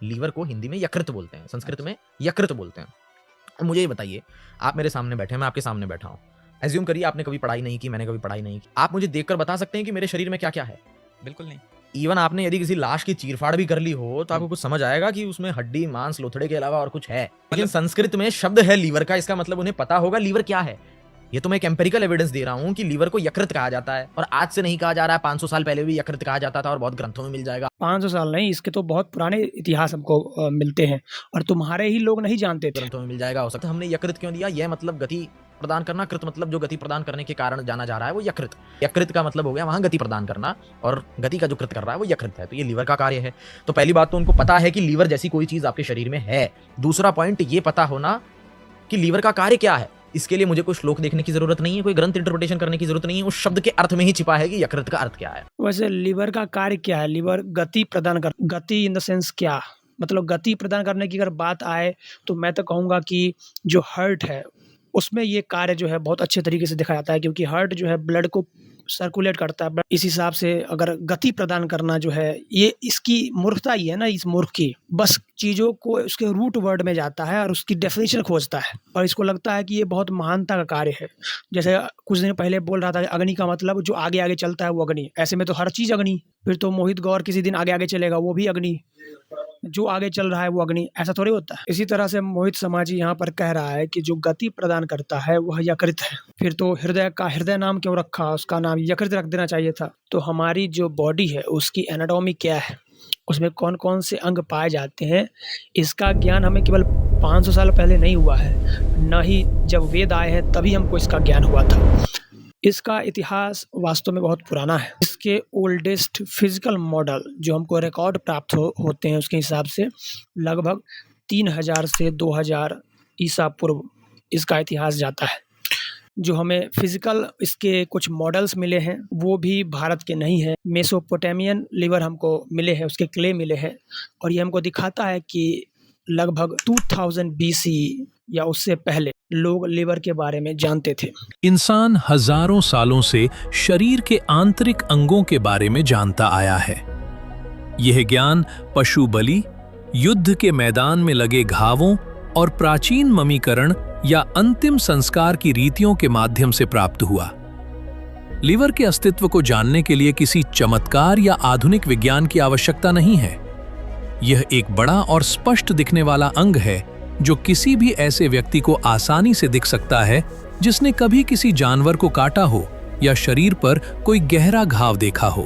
Liver को हिंदी में यकृत बोलते हैं, संस्कृत में यकृत बोलते हैं। अब मुझे ये बताइए, आप मेरे सामने बैठे हैं, मैं आपके सामने बैठा हूँ, एज्यूम करिए आपने कभी पढ़ाई नहीं की, मैंने कभी पढ़ाई नहीं की, आप मुझे देखकर बता सकते हैं कि मेरे शरीर में क्या क्या है? बिल्कुल नहीं। इवन आपने यदि किसी लाश की चीरफाड़ भी कर ली हो तो आपको कुछ समझ आएगा कि उसमें हड्डी, मांस, लोथड़े के अलावा और कुछ है। लेकिन संस्कृत में शब्द है लीवर का, इसका मतलब उन्हें पता होगा लीवर क्या है। ये तो मैं एक एम्पेरिकल एविडेंस दे रहा हूँ कि लीवर को यकृत कहा जाता है, और आज से नहीं कहा जा रहा है, 500 साल पहले भी यकृत कहा जाता था और बहुत ग्रंथों में मिल जाएगा। 500 साल नहीं, इसके तो बहुत पुराने इतिहास हमको मिलते हैं और तुम्हारे ही लोग नहीं जानते थे। ग्रंथों में मिल जाएगा। हो सकता है हमने यकृत क्यों दिया, यह मतलब गति प्रदान करना, कृत मतलब जो गति प्रदान करने के कारण जाना जा रहा है वो यकृत। यकृत का मतलब हो गया वहां गति प्रदान करना, और गति का जो कृत कर रहा है वो यकृत है, तो ये लीवर का कार्य है। तो पहली बात तो उनको पता है कि लीवर जैसी कोई चीज आपके शरीर में है। दूसरा पॉइंट ये पता होना कि लीवर का कार्य क्या है। इसके लिए मुझे कोई श्लोक देखने की जरूरत नहीं है, कोई ग्रंथ इंटरप्रिटेशन करने की जरूरत नहीं है, उस शब्द के अर्थ में ही छिपा है कि यकृत का अर्थ क्या है। वैसे लीवर का कार्य क्या है? लीवर गति प्रदान कर, गति इन द सेंस क्या, मतलब गति प्रदान करने की अगर बात आए तो मैं तो कहूँगा कि जो हार्ट है उसमें ये कार्य जो है बहुत अच्छे तरीके से देखा जाता है, क्योंकि हार्ट जो है ब्लड को सर्कुलेट करता है। इस हिसाब से अगर गति प्रदान करना जो है, ये इसकी मूर्खता ही है ना, इस मूर्ख की बस चीज़ों को उसके रूट वर्ड में जाता है और उसकी डेफिनेशन खोजता है, और इसको लगता है कि ये बहुत महानता का कार्य है। जैसे कुछ दिन पहले बोल रहा था कि अग्नि का मतलब जो आगे आगे चलता है वो अग्नि, ऐसे में तो हर चीज़ अग्नि। फिर तो मोहित गौर किसी दिन आगे आगे चलेगा, वो भी अग्नि, जो आगे चल रहा है वो अग्नि, ऐसा थोड़ी होता है। इसी तरह से मोहित समाजी यहाँ पर कह रहा है कि जो गति प्रदान करता है वह यकृत है। फिर तो हृदय का हृदय नाम क्यों रखा, उसका नाम यकृत रख देना चाहिए था। तो हमारी जो बॉडी है उसकी एनाटॉमी क्या है, उसमें कौन कौन से अंग पाए जाते हैं, इसका ज्ञान हमें केवल 500 साल पहले नहीं हुआ है, न ही जब वेद आए हैं तभी हमको इसका ज्ञान हुआ था। इसका इतिहास वास्तव में बहुत पुराना है। इसके ओल्डेस्ट फिजिकल मॉडल जो हमको रिकॉर्ड प्राप्त होते हैं उसके हिसाब से लगभग 3000 से 2000 ईसा पूर्व इसका इतिहास जाता है। जो हमें फिजिकल इसके कुछ मॉडल्स मिले हैं वो भी भारत के नहीं हैं। मेसोपोटामियन लीवर हमको मिले हैं, उसके क्ले मिले हैं, और ये हमको दिखाता है कि लगभग 2000 BC या उससे पहले लोग लीवर के बारे में जानते थे। इंसान हजारों सालों से शरीर के आंतरिक अंगों के बारे में जानता आया है। यह ज्ञान पशु बलि, युद्ध के मैदान में लगे घावों और प्राचीन ममीकरण या अंतिम संस्कार की रीतियों के माध्यम से प्राप्त हुआ। लीवर के अस्तित्व को जानने के लिए किसी चमत्कार या आधुनिक विज्ञान की आवश्यकता नहीं है। यह एक बड़ा और स्पष्ट दिखने वाला अंग है जो किसी भी ऐसे व्यक्ति को आसानी से दिख सकता है जिसने कभी किसी जानवर को काटा हो या शरीर पर कोई गहरा घाव देखा हो।